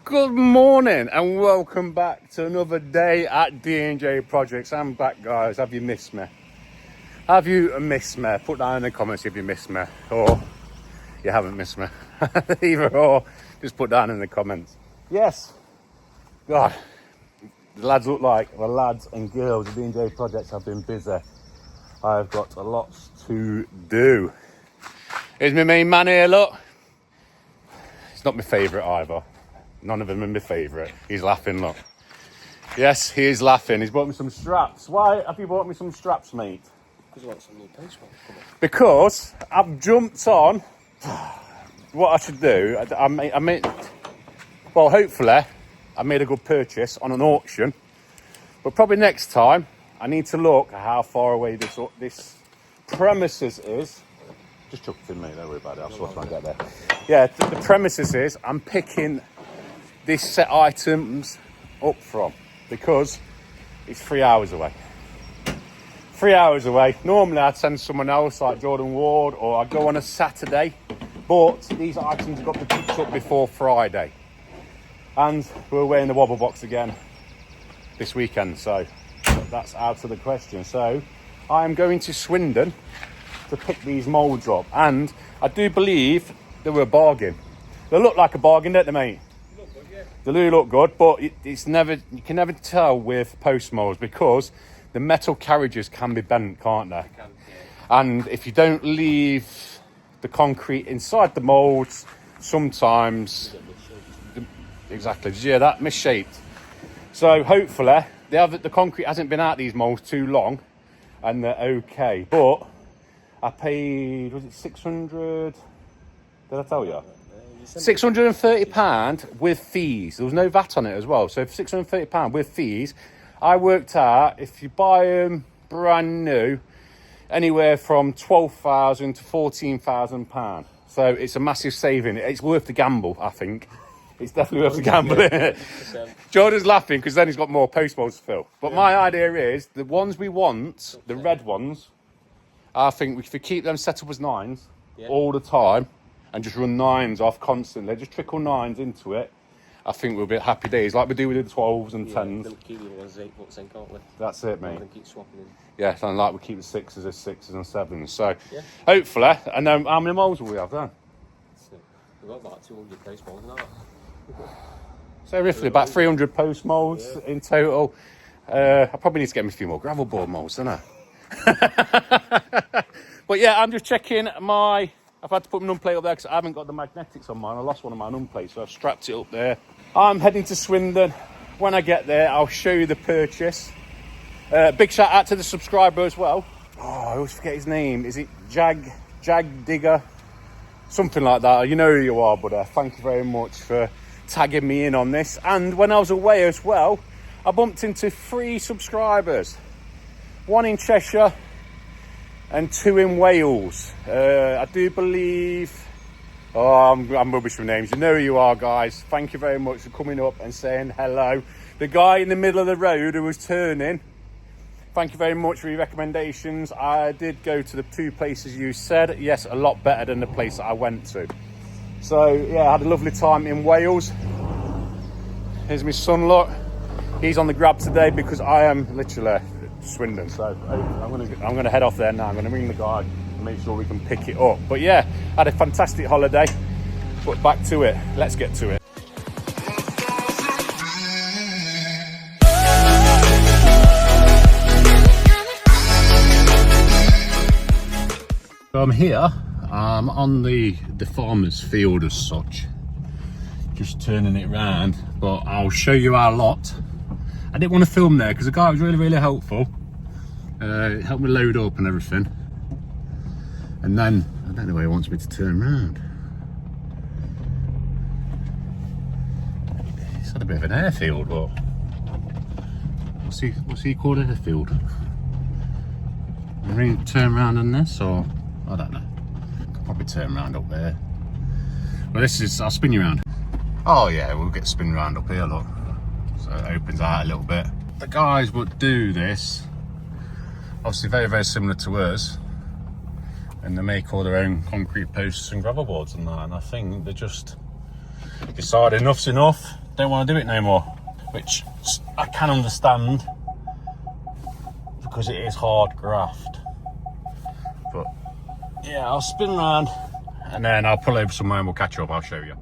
Good morning and welcome back to another day at DJ Projects. I'm back, guys. Have you missed me? Have you missed me? Put down in the comments if you missed me or you haven't missed me. Either or, just put down in the comments. Yes. God, the lads look like the lads and girls of DJ Projects have been busy. I've got a lot to do. Here's my main man here, look. It's not my favourite either. None of them are my favourite. He's laughing, look. Yes, he is laughing. He's bought me some straps. Why have you bought me some straps, mate? Because I want some new postman. Because I've jumped on what I should do. I made, well, hopefully, I made a good purchase on an auction. But probably next time, I need to look at how far away this premises is. Just chuck it in, mate. Don't worry about it. I'll sort of get there. Yeah, the premises is I'm picking this set items up from because it's 3 hours away. 3 hours away. Normally I'd send someone else like Jordan Ward or I'd go on a Saturday, but these items have got to be picked up before Friday. And we're away in the wobble box again this weekend, so that's out of the question. So I'm going to Swindon to pick these moulds up, and I do believe they were a bargain. They look like a bargain, don't they, mate? Look good, yeah. They do look good, but it's never, you can never tell with post moulds because the metal carriages can be bent, can't they? Can, yeah. And if you don't leave the concrete inside the moulds, sometimes exactly, yeah, that misshaped. So hopefully the concrete hasn't been out these moulds too long, and they're okay. But I paid, was it 600? Did I tell you? £630 with fees. There was no VAT on it as well. So for £630 with fees, I worked out if you buy them brand new, anywhere from £12,000 to £14,000. So it's a massive saving. It's worth the gamble, I think. It's definitely worth the gamble. Yeah. Jordan's laughing because then he's got more post molds to fill. But my idea is the ones we want, the red ones, I think if we keep them set up as nines all the time and just run nines off constantly, just trickle nines into it, I think we'll be at happy days like we do with the 12s and 10s. That's it, mate. Keep swapping in. Yeah, and like we keep the 6s as 6s and 7s. So hopefully, and then how many molds will we have then? We've got about 200 post molds now. So roughly about 300 post molds in total. I probably need to get me a few more gravel board molds, don't I? But yeah, I'm just checking I've had to put my numplate up there because I haven't got the magnetics on mine. I lost one of my numplates, so I've strapped it up there. I'm heading to Swindon. When I get there, I'll show you the purchase. Big shout out to the subscriber as well. Oh, I always forget his name. Is it Jag Digger? Something like that. You know who you are, but thank you very much for tagging me in on this. And when I was away as well, I bumped into 3 subscribers. 1 in Cheshire and 2 in Wales. I do believe... Oh, I'm rubbish with names. You know who you are, guys. Thank you very much for coming up and saying hello. The guy in the middle of the road who was turning, thank you very much for your recommendations. I did go to the 2 places you said. Yes, a lot better than the place that I went to. So, yeah, I had a lovely time in Wales. Here's my son, look. He's on the grab today because I am literally Swindon. So I'm gonna head off there now. I'm gonna ring the guy and make sure we can pick it up. But yeah, had a fantastic holiday. But back to it. Let's get to it. So I'm here. I'm on the farmer's field as such. Just turning it round, but I'll show you our lot. I didn't want to film there because the guy was really helpful. It helped me load up and everything. And then, I don't know where he wants me to turn around. He's had a bit of an airfield, but what's he called, airfield? Am I going to turn around on this, or I don't know. Could probably turn around up there. Well, I'll spin you around. Oh yeah, we'll get spin round up here, look. So it opens out a little bit. The guys would do this, obviously very similar to us, and they make all their own concrete posts and gravel boards and that, and I think they just decided enough's enough, don't want to do it no more, which I can understand because it is hard graft. But yeah, I'll spin round and then I'll pull over somewhere and we'll catch up. I'll show you.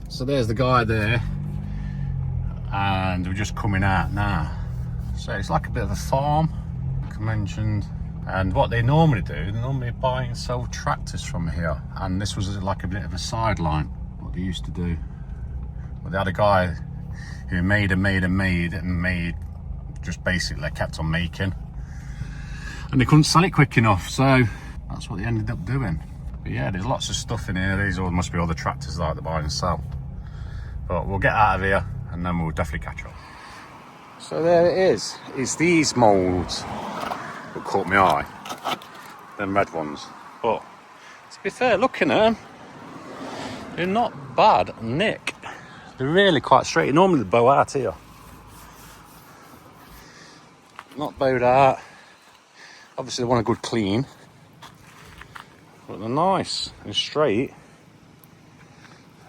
So there's the guy there, and we're just coming out now. So it's like a bit of a farm, like I mentioned. And what they normally do, they normally buy and sell tractors from here. And this was like a bit of a sideline, what they used to do. But they had a guy who made, just basically kept on making. And they couldn't sell it quick enough, so that's what they ended up doing. But yeah, there's lots of stuff in here. These all must be all the tractors like they buy and sell. But we'll get out of here and then we'll definitely catch up. So there it is. It's these moulds that caught my eye. Them red ones. But to be fair, looking at them, they're not bad nick. They're really quite straight. Normally they bow out here. Not bowed out. Obviously they want a good clean. But they're nice and straight.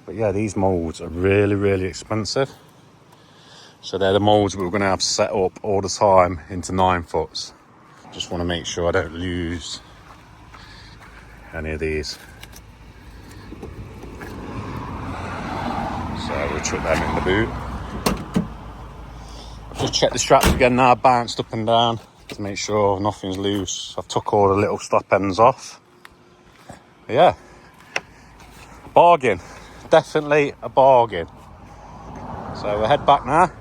But yeah, these moulds are really, really expensive. So they're the moulds that we're going to have set up all the time into 9-foots. Just want to make sure I don't lose any of these. So we'll chuck them in the boot. I've just checked the straps again now, bounced up and down to make sure nothing's loose. I've took all the little stop ends off. But yeah, bargain. Definitely a bargain. So we'll head back now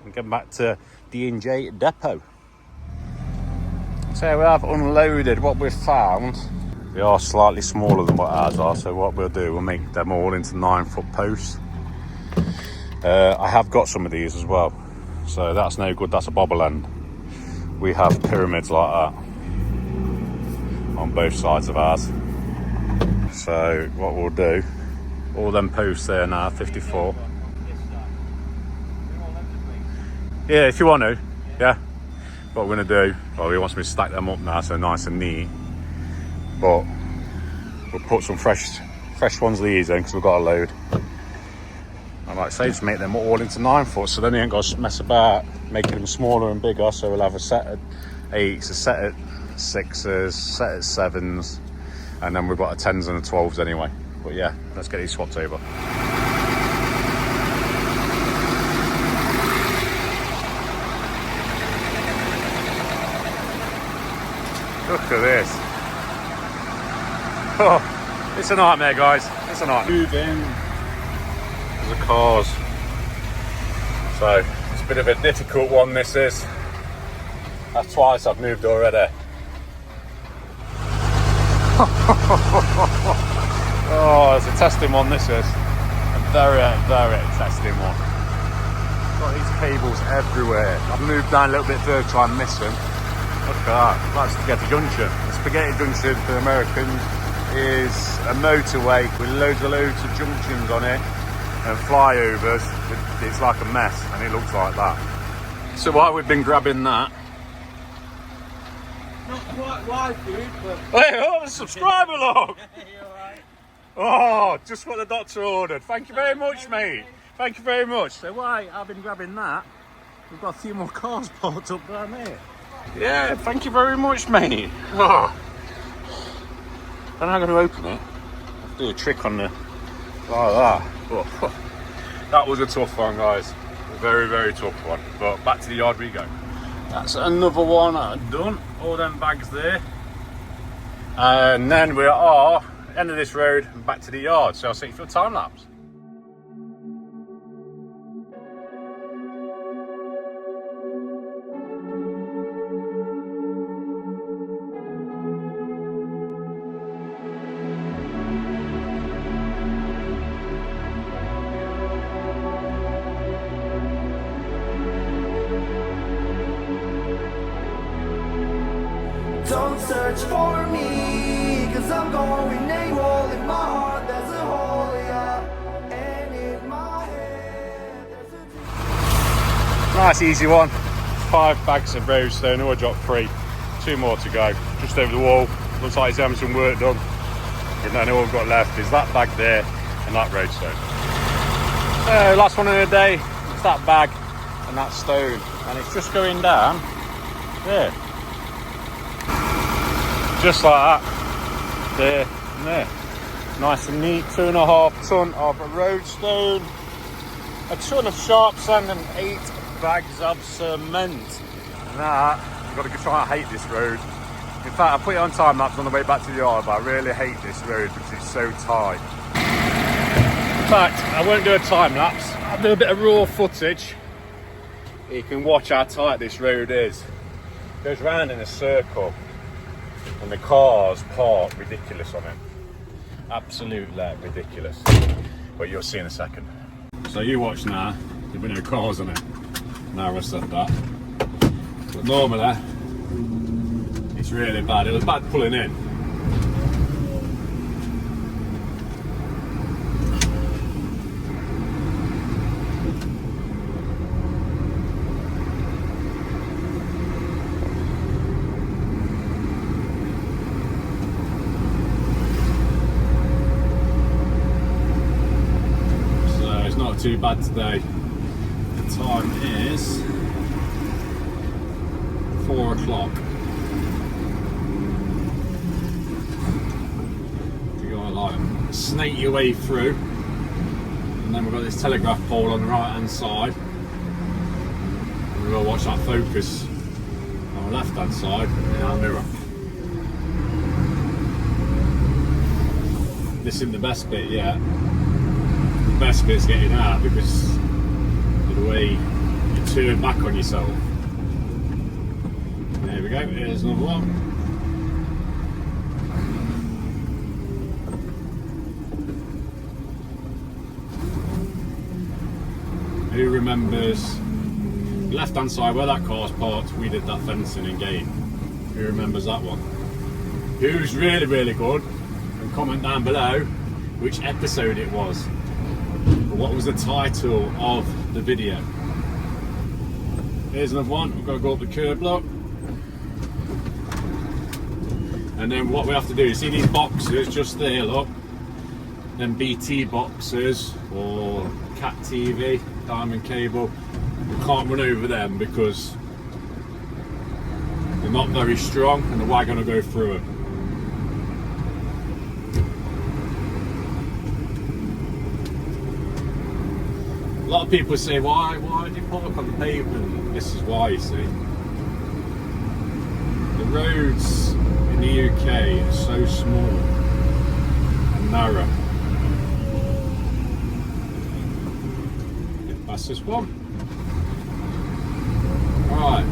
and get back to D&J depot. So we have unloaded what we've found. They are slightly smaller than what ours are, so what we'll do, we'll make them all into 9-foot posts. I have got some of these as well, so that's no good. That's a bobble end. We have pyramids like that on both sides of ours. So what we'll do, all them posts there now, 54. Yeah, if you want to, yeah. What we're going to do, well, he wants me to stack them up now so nice and neat. But we'll put some fresh ones of these in because we've got a load. And like I say, just make them all into 9-foot, so then they ain't got to mess about making them smaller and bigger. So we'll have a set of 8s, a set of 6s, set of 7s, and then we've got a 10s and a 12s anyway. But yeah, let's get these swapped over. Look at this. Oh, it's a nightmare, guys. It's a nightmare. Move in the cars. So it's a bit of a difficult one, this is. That's twice I've moved already. Oh, it's a testing one, this is. A very, very testing one. Got these cables everywhere. I've moved down a little bit further to try and miss them. Look at that. That's Spaghetti Junction. The Spaghetti Junction for the Americans is a motorway with loads of junctions on it and flyovers. It's like a mess and it looks like that. So while we've been grabbing that, Not quite live, dude, but... hey, oh, the subscriber log! You're right. Oh, just what the doctor ordered. Thank you very much, mate. Thank you very much. So while I've been grabbing that, we've got a few more cars parked up down here. Yeah, thank you very much, mate. Oh. Then I'm going to open it. I'll do a trick on the... like that. Oh, that was a tough one, guys. A very, very tough one. But back to the yard we go. That's another one done. All them bags there. And then we are end of this road and back to the yard. So I'll see you for a time lapse. Don't search for me, cause I'm going AWOL. In my heart there's a hole, yeah. And in my head there's a... Nice easy one. 5 bags of roadstone, or drop 3. 2 more to go. Just over the wall. Looks like he's having some work done. And then all we've got left is that bag there and that roadstone. So last one of the day. It's that bag and that stone, and it's just going down there. Just like that. There and there. Nice and neat. 2.5 ton of roadstone, a ton of sharp sand and 8 bags of cement. Now, I've got to try and hate this road. In fact, I put it on time lapse on the way back to the yard, but I really hate this road because it's so tight. In fact, I won't do a time lapse. I'll do a bit of raw footage. You can watch how tight this road is. It goes round in a circle, and the cars park ridiculous on it. Absolutely ridiculous. But you'll see in a second. So you watch now, there'll be no cars on it. Now I said that. But normally, it's really bad. It was bad pulling in. So it's not too bad today. The time is 4 o'clock. You gotta like snake your way through, and then we've got this telegraph pole on the right hand side. And we've got to watch that focus on the left hand side in our mirror. This isn't the best bit yet. The best bit's getting out because of the way you turn back on yourself. There we go, here's another one. Who remembers the left hand side where that car's parked? We did that fencing and gate. Who remembers that one? Who's really, really good? And comment down below which episode it was. Or what was the title of the video? Here's another one. We've got to go up the curb block. And then what we have to do, see these boxes just there, look. Them BT boxes or Cat TV, diamond cable. We can't run over them because they're not very strong and the wagon will go through them. A lot of people say, why do you park on the pavement? This is why, you see. The roads in the UK are so small and narrow. Get past this one. Right.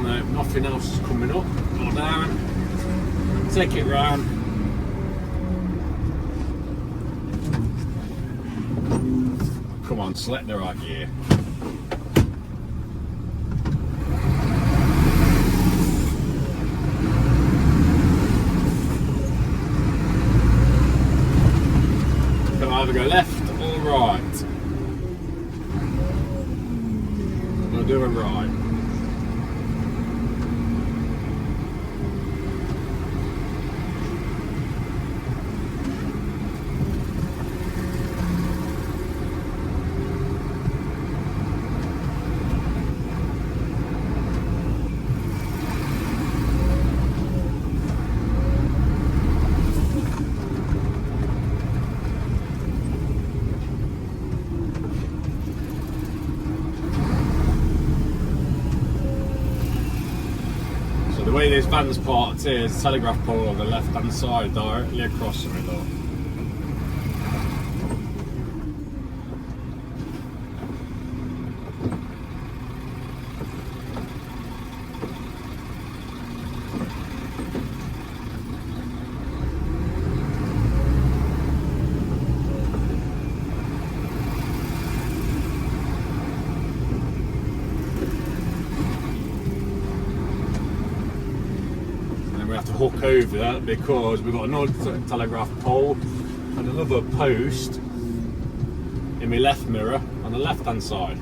No, nothing else is coming up. Go down. Take it round. Come on, select the right gear. Can I either go left or right? We'll do a right. The way this van's parked here is telegraph pole on the left hand side directly across from it though. We have to hook over that because we've got another telegraph pole and another post in my left mirror on the left hand side,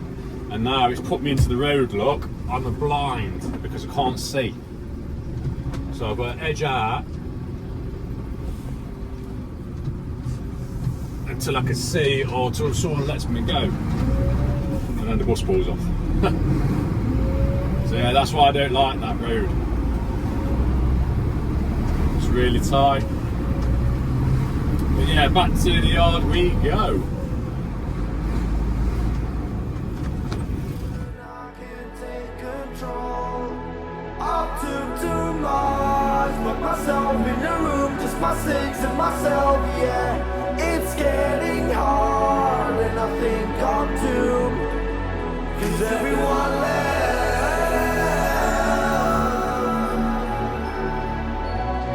and now it's put me into the road look. I'm blind because I can't see, so I've got to edge out and until I can see or till someone lets me go. And then the bus pulls off. So yeah, that's why I don't like that road. It's really tight. But yeah, back to the yard we go. I can't take control. I took too much, put myself in the room, just my six and myself, yeah. It's getting hard, and I think I'm doomed. 'Cause everyone left.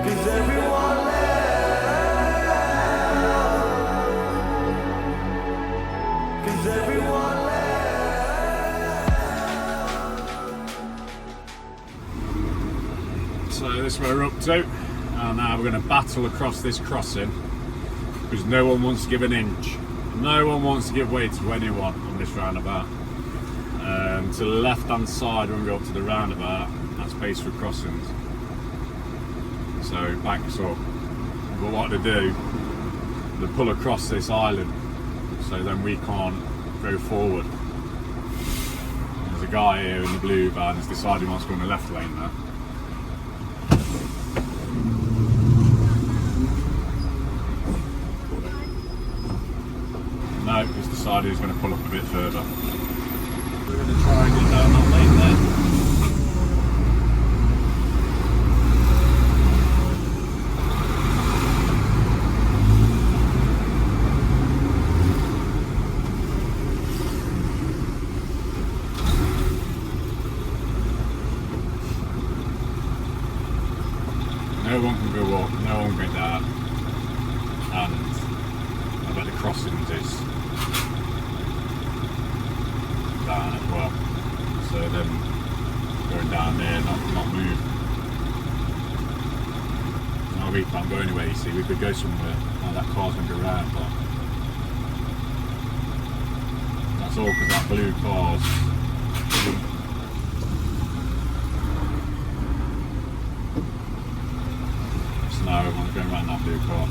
'Cause everyone left. 'Cause everyone left. So this is where we're up to, and now we're going to battle across this crossing because no one wants to give an inch. No one wants to give way to anyone on this roundabout. To the left hand side when we go up to the roundabout, that's space for crossings. So back us up. But what they do, they pull across this island so then we can't go forward. There's a guy here in the blue van who's deciding what's going to the left lane now. No, he's decided he's going to pull up a bit further. We're going to try and get down that lane there. No one can go up, no one can get down. And I bet the crossings is down as well. So then going down there, not move. No, we can't go anywhere, you see. We could go somewhere. Now that car's going to go round, but that's all because that blue car's no, everyone's going around that blue car.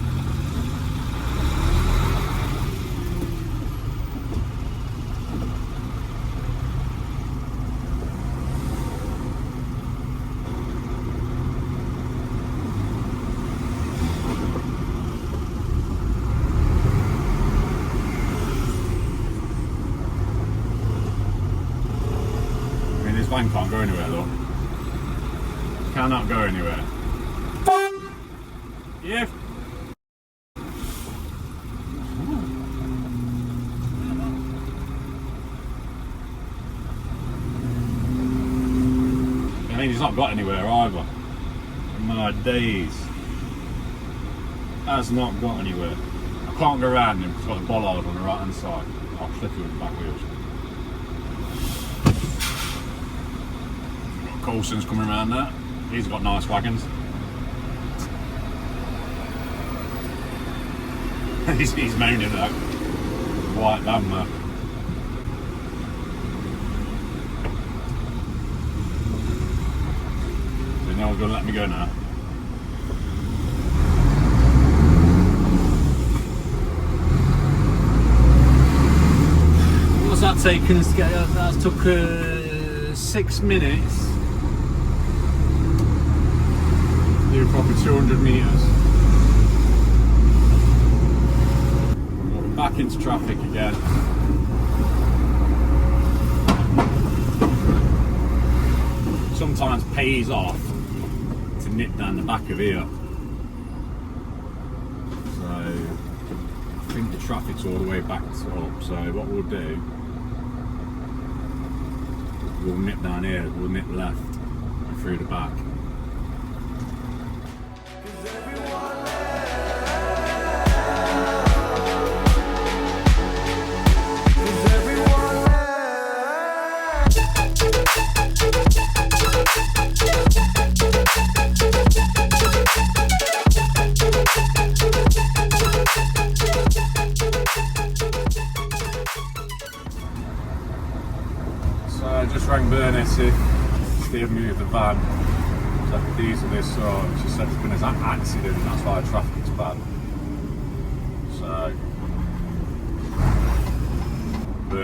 I mean, this van can't go anywhere, look. Cannot go anywhere. Yeah. I mean, he's not got anywhere either. My days. Has not got anywhere. I can't go around him because I've got a bollard on the right hand side. I'll clip it with the back wheels. Got Coulson's coming around there. He's got nice wagons. he's moaning that white van there. So no one's going to let me go now. What's that taken us to get? That took 6 minutes. Do probably 200 metres. Back into traffic again. Sometimes pays off to nip down the back of here. So I think the traffic's all the way back up. So what we'll do, we'll nip down here, we'll nip left and through the back. So I just rang Bernie to steer me with the van. So I could diesel this, so she said there's been an accident, that's why the traffic's bad. So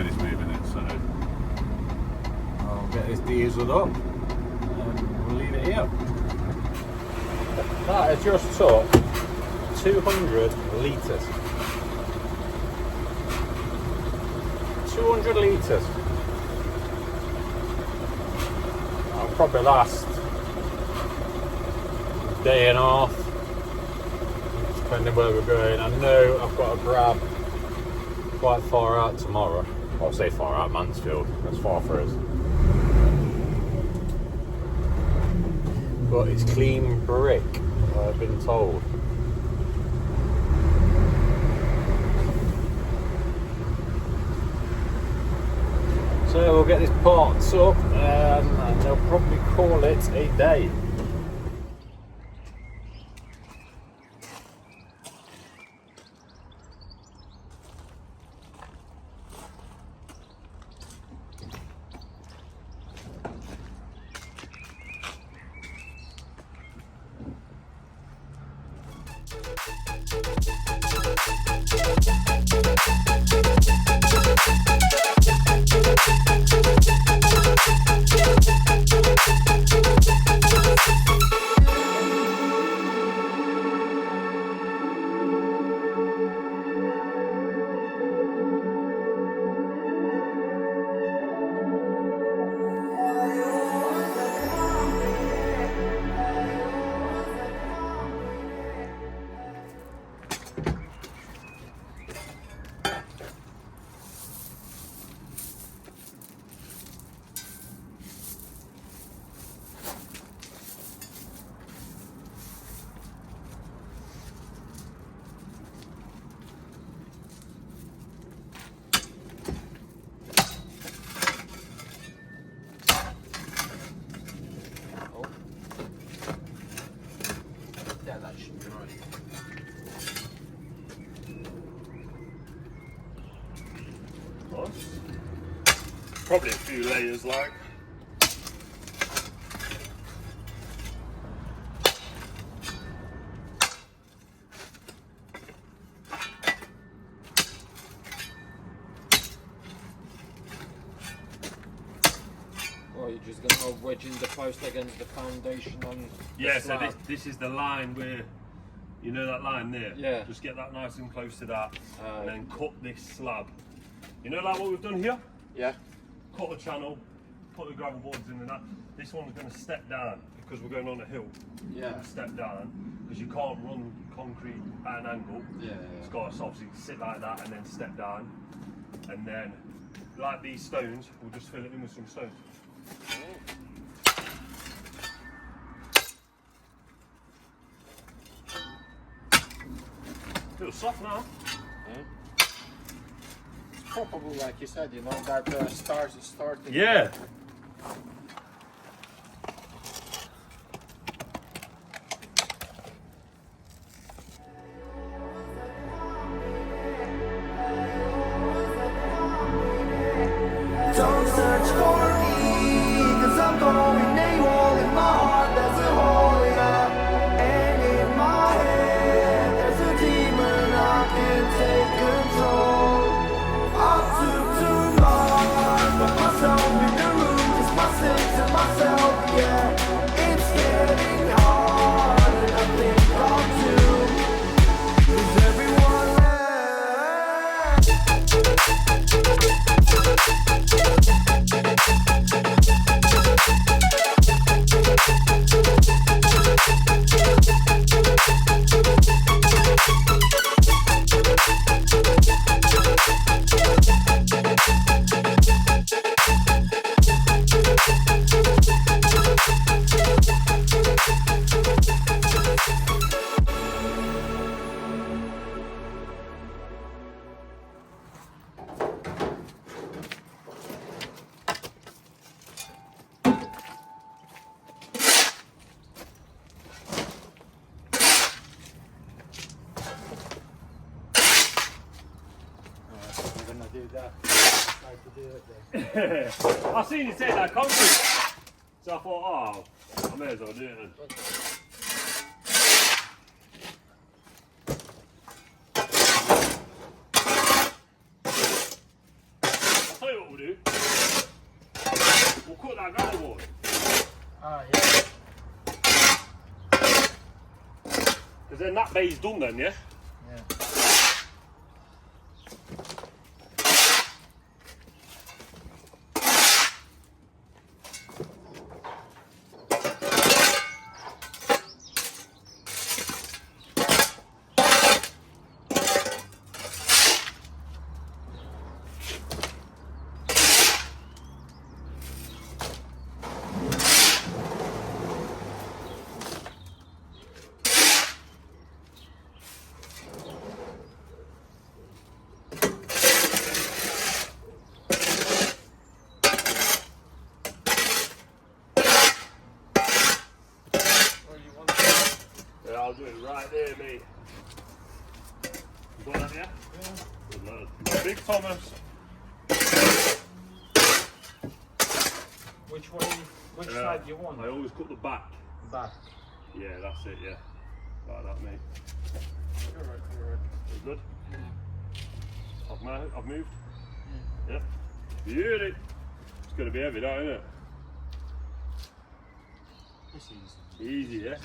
when it's moving it, so I'll get this dieseled up and we'll leave it here. That has just took 200 litres. 200 litres. That'll probably last a day and a half, depending where we're going. I know I've got to grab quite far out tomorrow. I'll say far out, Mansfield. That's far for us. But it's clean brick, I've been told. So we'll get this parts up and they'll probably call it a day. Probably a few layers like. Well, you're just going to wedge in the post against the foundation on Yeah, the so slab. this is the line where, you know that line there? Yeah. Just get that nice and close to that and then cut this slab. You know like what we've done here? Yeah. Cut the channel, put the gravel boards in and that. This one's going to step down because we're going on a hill. Yeah. Step down because you can't run concrete at an angle. Yeah. It's got to obviously sit like that and then step down. And then, like these stones, we'll just fill it in with some stones. Feels soft now. Probably, like you said, you know, that starting. Yeah. Don't search for me, cause I'm going AWOL. In my heart there's a hole, yeah. And in my head there's a demon, I can't take control. I took too much, but myself in the room, just my sins and myself, yeah. It's getting hard, and I think I'm too. Is everyone I seen you take that concrete, so I thought, oh, I may as well do it then. I put that gravel board. Ah, yeah. Because then that bay's done then, yeah? Yeah. Yeah, I'll do it right there, mate. You got that, yeah? Yeah. Good lad. Big Thomas. Which way? Which side do you want? I always cut the back. Back. Yeah, that's it, yeah. Like that, mate. You're right, you're right. You good? Yeah. I've moved? Yeah. Beauty. It's going to be heavy, that, isn't it? It's easy. Easy, yeah?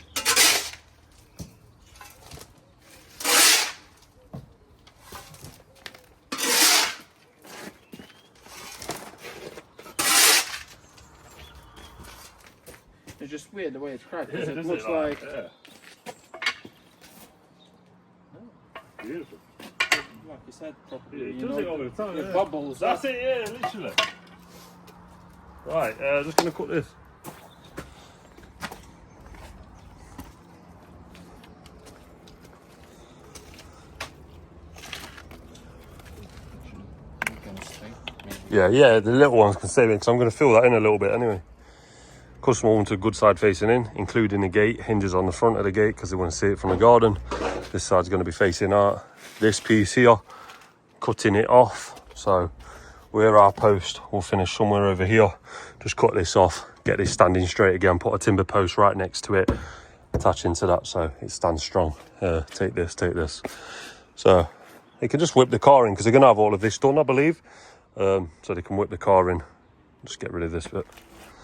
It's just weird the way it's cracked. Yeah, It does looks it, like Yeah. Beautiful. like you said properly. It you does know, it all the time, it yeah. bubbles. That's it, yeah, literally. Right, just going to cut this. Yeah, the little ones can stay in because I'm going to fill that in a little bit anyway. Customer wants a good side facing in, including the gate. Hinges on the front of the gate because they want to see it from the garden. This side's going to be facing out. This piece here, cutting it off. So where our post will finish somewhere over here. Just cut this off, get this standing straight again, put a timber post right next to it, attach into that so it stands strong. Take this. So they can just whip the car in because they're going to have all of this done, I believe. So they can whip the car in, just get rid of this bit.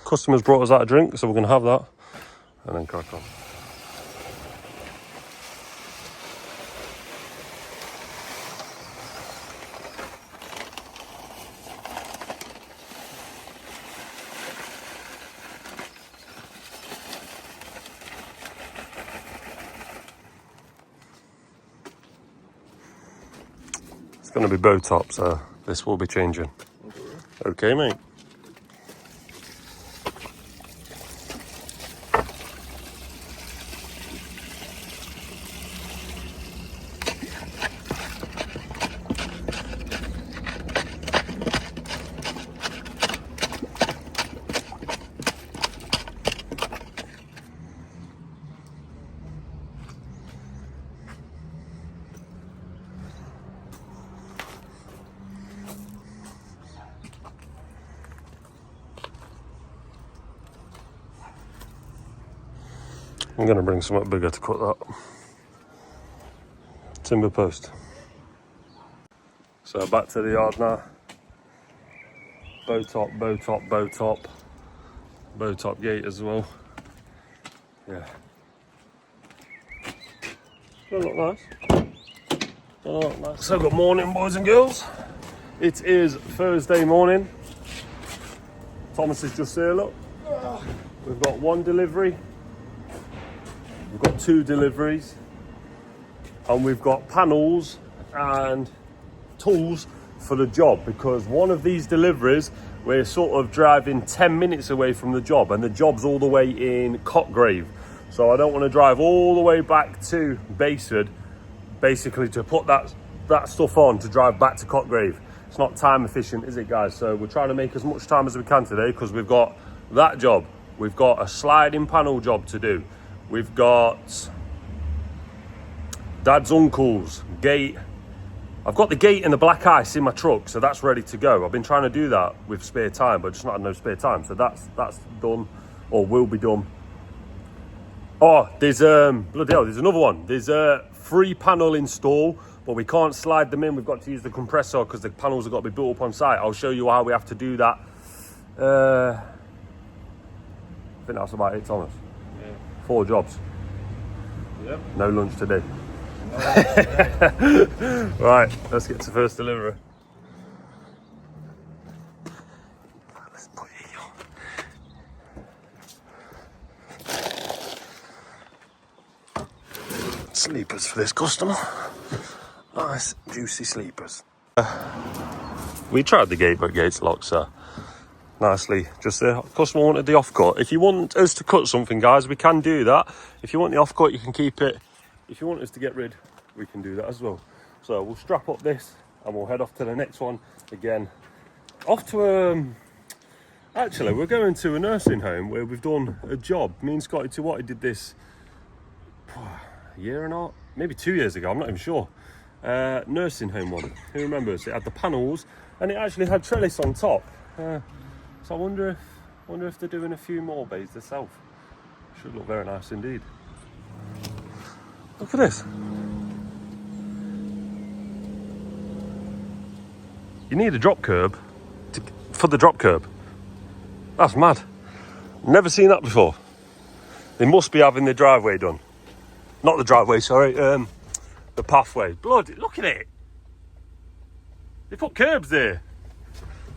Customers brought us out a drink, so we're going to have that and then crack on. It's going to be bow top, so this will be changing. Okay, mate. I'm going to bring something bigger to cut that. Timber post. So back to the yard now. Bow top, bow top, bow top. Bow top gate as well. Yeah. Don't look nice. Don't look nice. So good morning, boys and girls. It is Thursday morning. Thomas is just here, look. We've got one delivery. We've got two deliveries. And we've got panels and tools for the job, because one of these deliveries we're sort of driving 10 minutes away from the job, and the job's all the way in Cotgrave. So I don't want to drive all the way back to Basford basically to put that stuff on to drive back to Cotgrave. It's not time efficient, is it, guys? So we're trying to make as much time as we can today, because we've got that job, we've got a sliding panel job to do, we've got Dad's uncle's gate. I've got the gate and the black ice in my truck, so that's ready to go. I've been trying to do that with spare time, but just not had no spare time. So that's done, or will be done. Oh, there's bloody hell, there's another one. There's a 3 panel install, but we can't slide them in. We've got to use the compressor because the panels have got to be built up on site. I'll show you how we have to do that I think that's about it, Thomas. Yeah. 4 jobs. Yep. No lunch today. Right, let's get to first delivery. Let's put it on. Sleepers for this customer. Nice, juicy sleepers. We tried the gate, but gate's locked, so nicely. Just the customer wanted the offcut. If you want us to cut something, guys, we can do that. If you want the offcut, you can keep it. If you want us to get rid, we can do that as well. So we'll strap up this and we'll head off to the next one again. Off to actually, we're going to a nursing home where we've done a job. Me and Scotty Tuwati did this a year and a half, maybe 2 years ago. I'm not even sure. Nursing home one. Who remembers? It had the panels and it actually had trellis on top. So I wonder if they're doing a few more bays themselves. Should look very nice indeed. Look at this. You need a drop curb for the drop curb. That's mad. Never seen that before. They must be having the driveway done. Not the driveway, sorry. The pathway. Bloody, look at it. They put curbs there.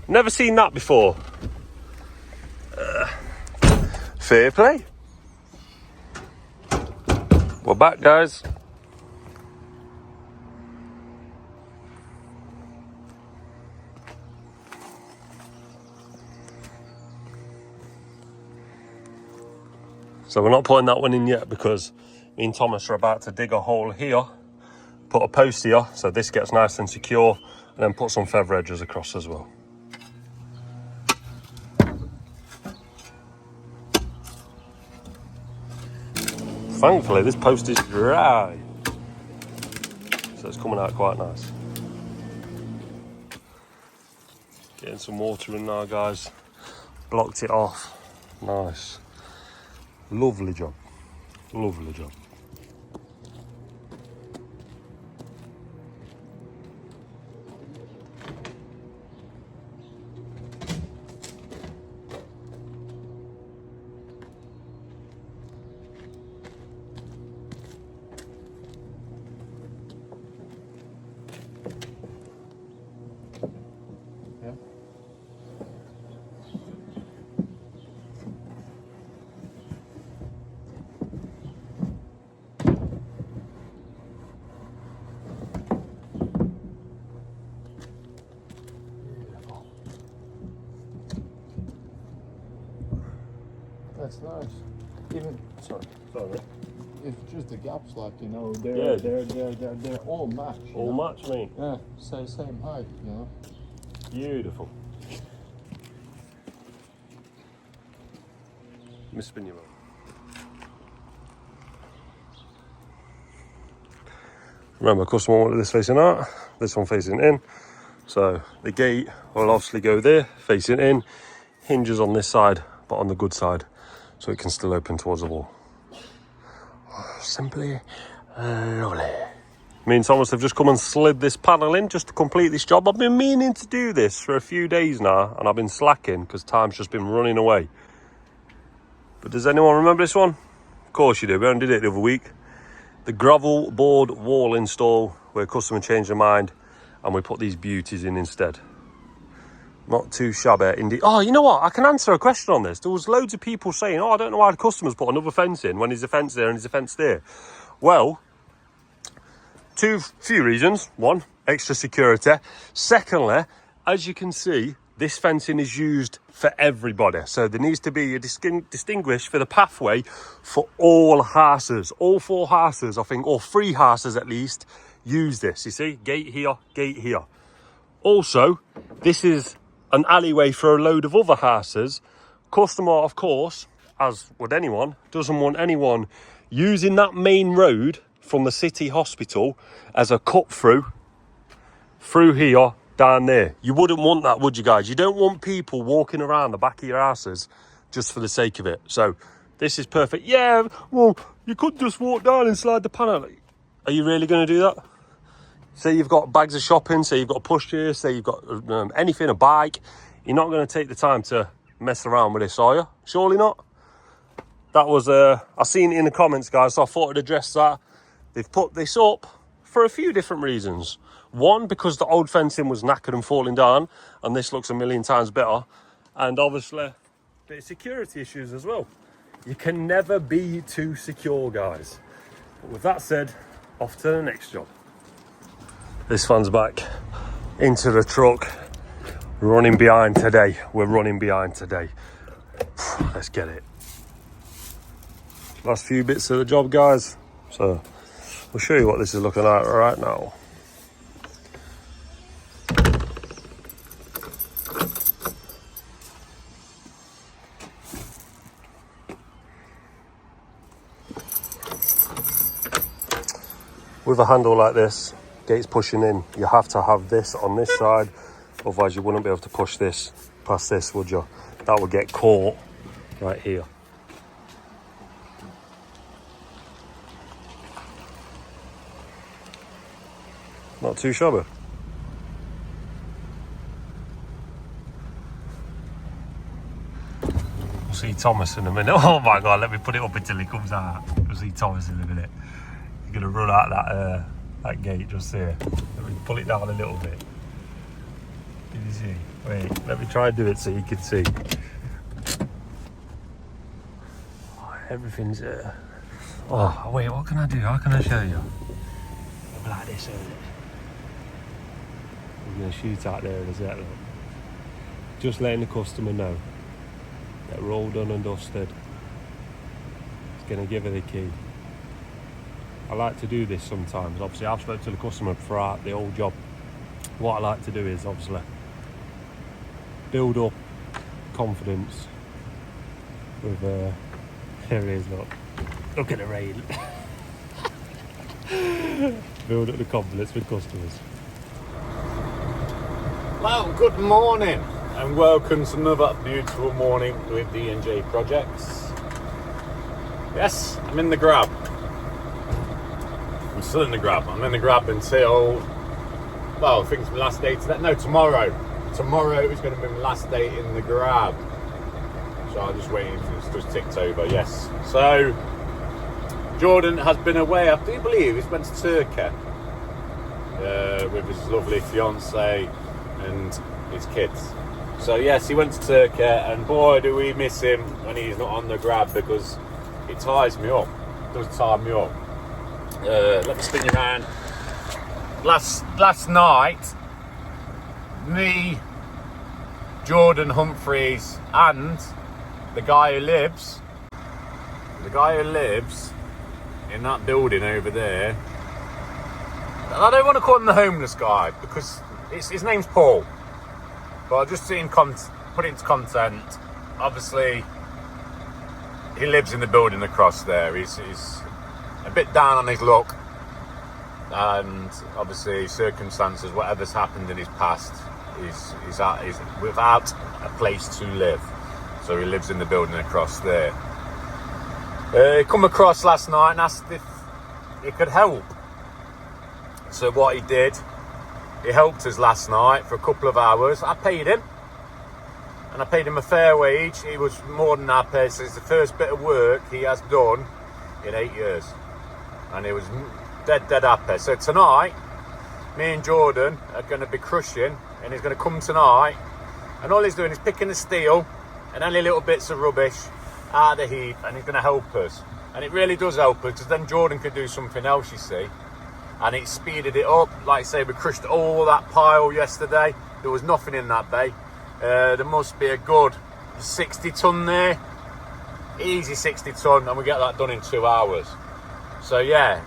Never seen that before. Fair play. We're back, guys. So we're not putting that one in yet because me and Thomas are about to dig a hole here, put a post here so this gets nice and secure, and then put some feather edges across as well. Thankfully, this post is dry, so it's coming out quite nice. Getting some water in now, guys. Blocked it off. Nice. Lovely job. Lovely job. That's nice. Even Sorry. it's just the gaps, like, you know, Yeah. they're all matched. you All know? match, mate. Yeah, same height, you know. Beautiful. Miss spin you around. Remember, customer wanted this facing out, this one facing in. So the gate will obviously go there, facing in. Hinges on this side, but on the good side, so it can still open towards the wall. Simply lovely. Me and Thomas have just come and slid this panel in just to complete this job. I've been meaning to do this for a few days now, and I've been slacking because time's just been running away. But does anyone remember this one? Of course you do, we only did it the other week. The gravel board wall install where customer changed their mind and we put these beauties in instead. Not too shabby indeed. Oh, you know what? I can answer a question on this. There was loads of people saying, oh, I don't know why the customers put another fence in when there's a fence there and there's a fence there. Well, few reasons. One, extra security. Secondly, as you can see, this fencing is used for everybody. So there needs to be a distinguished for the pathway for all houses. All 4 houses, I think, or 3 houses at least, use this. You see, gate here, gate here. Also, this is an alleyway for a load of other houses. Customer, of course, as would anyone, doesn't want anyone using that main road from the city hospital as a cut through here, down there. You wouldn't want that, would you, guys? You don't want people walking around the back of your houses just for the sake of it. So this is perfect. Yeah, well, you could just walk down and slide the panel. Are you really going to do that? Say you've got bags of shopping, say you've got a pushchair, say you've got anything, a bike. You're not going to take the time to mess around with this, are you? Surely not. that was I seen it in the comments, guys, so I thought I'd address that. They've put this up for a few different reasons. One, because the old fencing was knackered and falling down, and this looks a million times better. And obviously, the security issues as well. You can never be too secure, guys. But with that said, off to the next job. This one's back into the truck. Running behind today. We're running behind today. Let's get it. Last few bits of the job, guys. So we'll show you what this is looking like right now. With a handle like this, gates pushing in, you have to have this on this side, otherwise you wouldn't be able to push this past this, would you? That would get caught right here. Not too shabby. We'll see Thomas in a minute. Oh my God, let me put it up until he comes out. We'll see Thomas in a minute. He's gonna run out that gate just there. Let me pull it down a little bit. Can you see? Wait, let me try and do it so you can see. Oh, everything's oh wait, what can I do? How can I show you? Maybe like this, isn't it? We're gonna shoot out there in a second. Just letting the customer know that we're all done and dusted. It's gonna give her the key. I like to do this sometimes. Obviously, I've spoken to the customer throughout the whole job. What I like to do is obviously build up confidence with there it is, look at the rain. Build up the confidence with customers. Well, good morning and welcome to another beautiful morning with DJPROJECTSYT Projects. Yes, I'm in the grab. I'm still in the grab. I'm in the grab until, well, I think it's my last day today. No, tomorrow. Tomorrow is going to be my last day in the grab. So I'm just waiting for this just ticked over, yes. So, Jordan has been away, I do believe he's went to Turkey with his lovely fiance and his kids. So yes, he went to Turkey, and boy do we miss him when he's not on the grab, because it ties me up. It does tie me up. Let me spin you around. Last night, me, Jordan Humphreys, and the guy who lives in that building over there. I don't want to call him the homeless guy because his name's Paul. But I'll just put it into content. Obviously, he lives in the building across there. He's a bit down on his luck, and obviously circumstances, whatever's happened in his past, he's without a place to live. So he lives in the building across there. He come across last night and asked if he could help. So what he did, he helped us last night for a couple of hours. I paid him, and I paid him a fair wage. He was more than happy. So it's the first bit of work he has done in 8 years, and he was dead happy. So tonight, me and Jordan are going to be crushing, and he's going to come tonight, and all he's doing is picking the steel and any little bits of rubbish out of the heap, and he's going to help us. And it really does help us, because then Jordan could do something else, you see. And it speeded it up. Like I say, we crushed all that pile yesterday. There was nothing in that bay. There must be a good 60 tonne there. Easy 60 tonne, and we get that done in 2 hours. So yeah,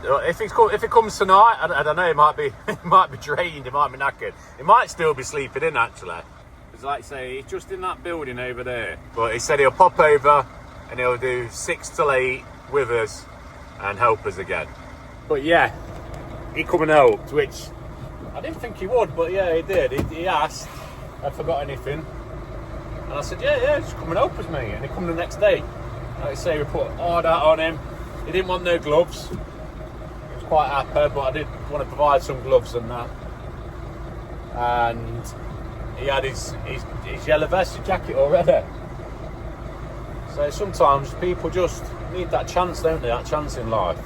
if it comes tonight, I don't know, it might be drained, it might be knackered. It might still be sleeping in, actually. Because like I say, he's just in that building over there. But he said he'll pop over and he'll do 6 till 8 with us and help us again. But yeah, he come and helped, which I didn't think he would, but yeah, he did. He asked if I forgot anything. And I said, yeah, just come and help us, mate. And he come the next day. Like I say, we put hard out on him. He didn't want no gloves. He was quite happy, but I did want to provide some gloves and that. And he had his yellow vest, his jacket already. So sometimes people just need that chance, don't they? That chance in life.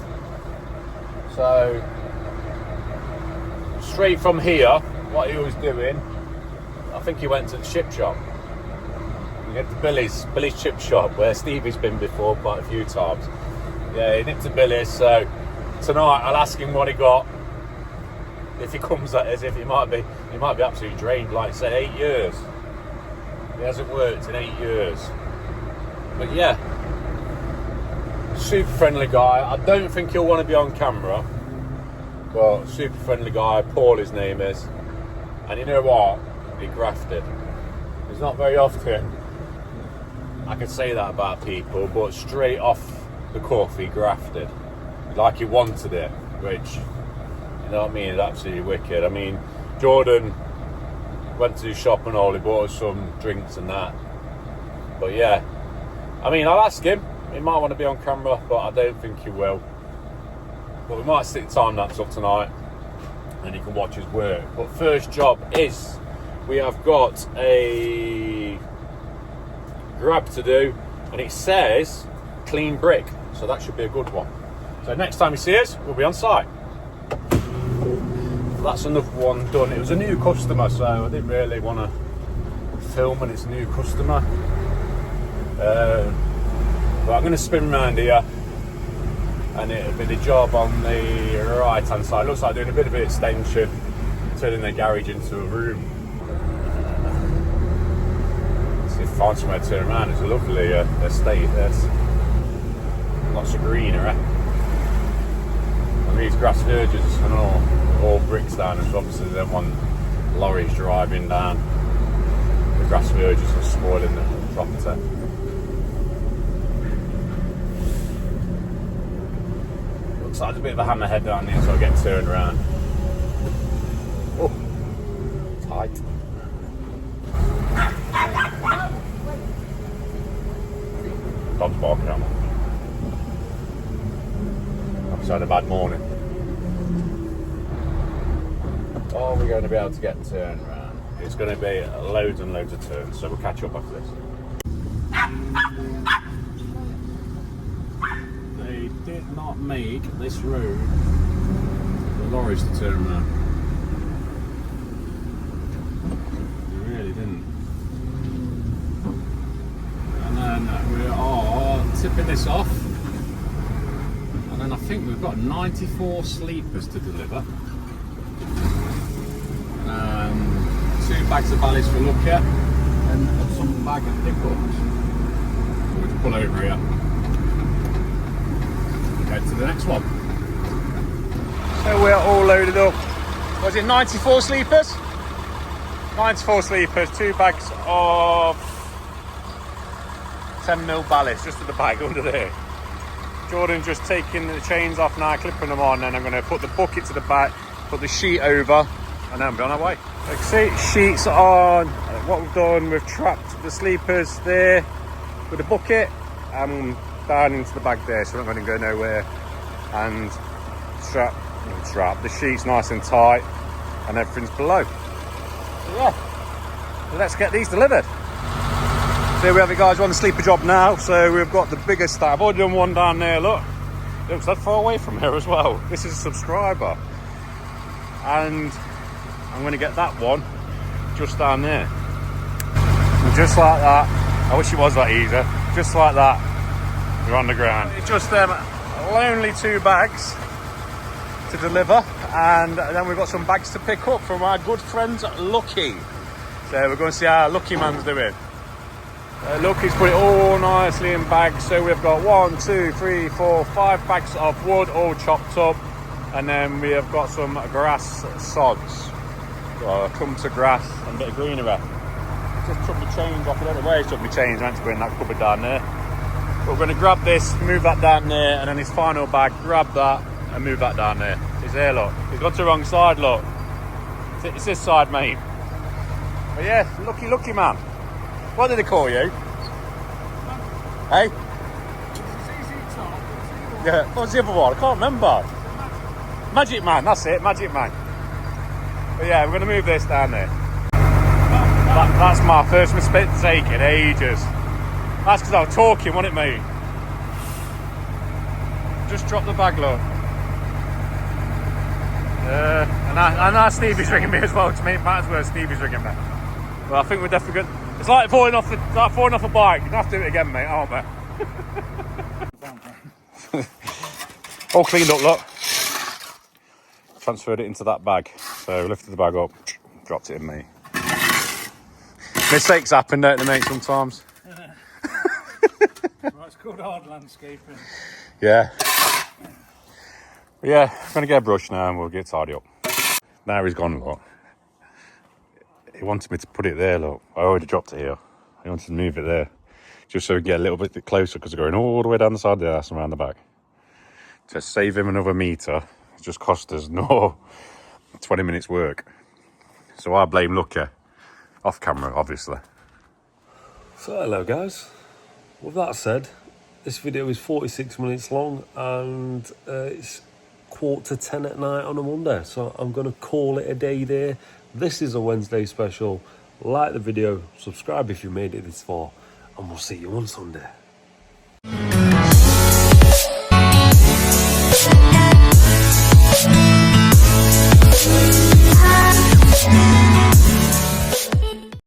So straight from here, what he was doing, I think he went to the chip shop. He went to Billy's chip shop, where Stevie's been before quite a few times. Yeah, he nipped to Billy's, so tonight I'll ask him what he got. If he comes at us, if he might be absolutely drained. Like I said, 8 years. He hasn't worked in 8 years. But yeah, super friendly guy. I don't think he'll want to be on camera, but super friendly guy. Paul, his name is. And you know what? He grafted. It's not very often I can say that about people, but straight off the cuff, he grafted. Like he wanted it, which, you know what I mean, is absolutely wicked. I mean, Jordan went to the shop and all, he bought us some drinks and that. But yeah, I mean, I'll ask him. He might want to be on camera, but I don't think he will. But we might stick time lapse up tonight and he can watch his work. But first job is, we have got a grab to do, and it says clean brick, so that should be a good one. So next time you see us, we'll be on site. That's another one done. It was a new customer, so I didn't really want to film when it's a new customer. But I'm going to spin around here, and it'll be the job on the right hand side. Looks like doing a bit of extension, turning the garage into a room. See if I find somewhere to turn around. It's a lovely estate. There's lots of greenery. And these grass verges and all bricks down, and so obviously then one lorries driving down the grass verges and spoiling the property. Looks like there's a bit of a hammerhead down there, so I get turned around. Oh, tight. Dog's barking at me. I've just had a bad morning. Oh, we're going to be able to get turned around. It's going to be loads and loads of turns, so we'll catch up after this. They did not make this road for lorries to turn around. They really didn't. And then we are tipping this off. And then I think we've got 94 sleepers to deliver. 2 bags of valleys for Lucky and some bag of pickups. So we'll just pull over here. Head to the next one. So we're all loaded up. Was it 94 sleepers? 94 sleepers, 2 bags of 10mm ballast just at the back under there. Jordan just taking the chains off now, clipping them on, and I'm going to put the bucket to the back, put the sheet over, and then we'll be on our way. Like see, sheets on. What we've done, we've trapped the sleepers there with the bucket and down into the bag there, so we're not going to go nowhere. And strap the sheets nice and tight, and everything's below. So yeah, so let's get these delivered. So here we have it, guys. We're on the sleeper job now, so we've got the biggest stack. I've already done one down there. Look, it looks that far away from here as well. This is a subscriber, and I'm going to get that one just down there. And just like that, I wish it was that easy. Just like that, we're on the ground. It's just only 2 bags to deliver, and then we've got some bags to pick up from our good friends Lucky. So we're going to see how Lucky Man's doing. Lucky's put it all nicely in bags. So we've got 1, 2, 3, 4, 5 bags of wood all chopped up, and then we have got some grass sods. Come to grass and a bit of greenery. Just took my chains off. I don't know where he took my chains. I meant to go in that cupboard down there. But we're going to grab this, move that down there, and then his final bag, grab that and move that down there. He's there, look. He's gone to the wrong side, look. It's this side, mate. But yeah, lucky man. What did they call you? Hey? Yeah, what was the other one? I can't remember. Magic Man, that's it, Magic Man. But yeah, we're going to move this down there. That's my first mistake in ages. That's because I was talking, wasn't it, mate? Just drop the bag, look. And now Stevie's ringing me as well. To me, it matters where Stevie's ringing me. Well, I think we're definitely good. It's like falling off a bike. You have to do it again, mate, aren't we? All cleaned up, look. Transferred it into that bag. So lifted the bag up, dropped it in, mate. Mistakes happen, don't they, mate, sometimes? Well, it's called hard landscaping. Yeah. But yeah, I'm going to get a brush now and we'll get tidy up. Now he's gone, look. He wanted me to put it there, look. I already dropped it here. He wanted to move it there. Just so we can get a little bit closer because we're going all the way down the side of the house and around the back. To save him another metre, it just cost us 20 minutes work. So I blame Lucky. Off camera, obviously. So hello guys. With that said, this video is 46 minutes long and it's 9:45 at night on a Monday. So I'm going to call it a day there. This is a Wednesday special. Like the video, subscribe if you made it this far, and we'll see you on Sunday.